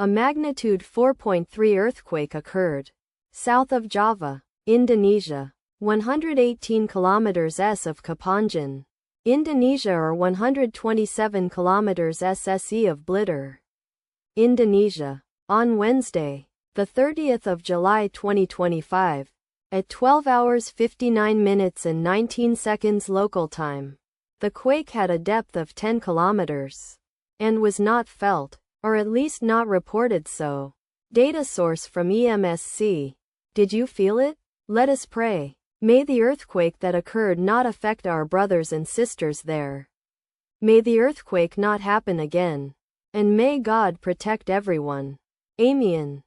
A magnitude 4.3 earthquake occurred south of Java, Indonesia, 118 kilometers s of Kapanjan, Indonesia, or 127 kilometers SSE of Blitar, Indonesia, on Wednesday, the 30th of July 2025, at 12 hours 59 minutes and 19 seconds local time. The quake had a depth of 10 kilometers and was not felt, or at least not reported so. Data source from EMSC. Did you feel it? Let us pray. May the earthquake that occurred not affect our brothers and sisters there. May the earthquake not happen again. And may God protect everyone. Amen.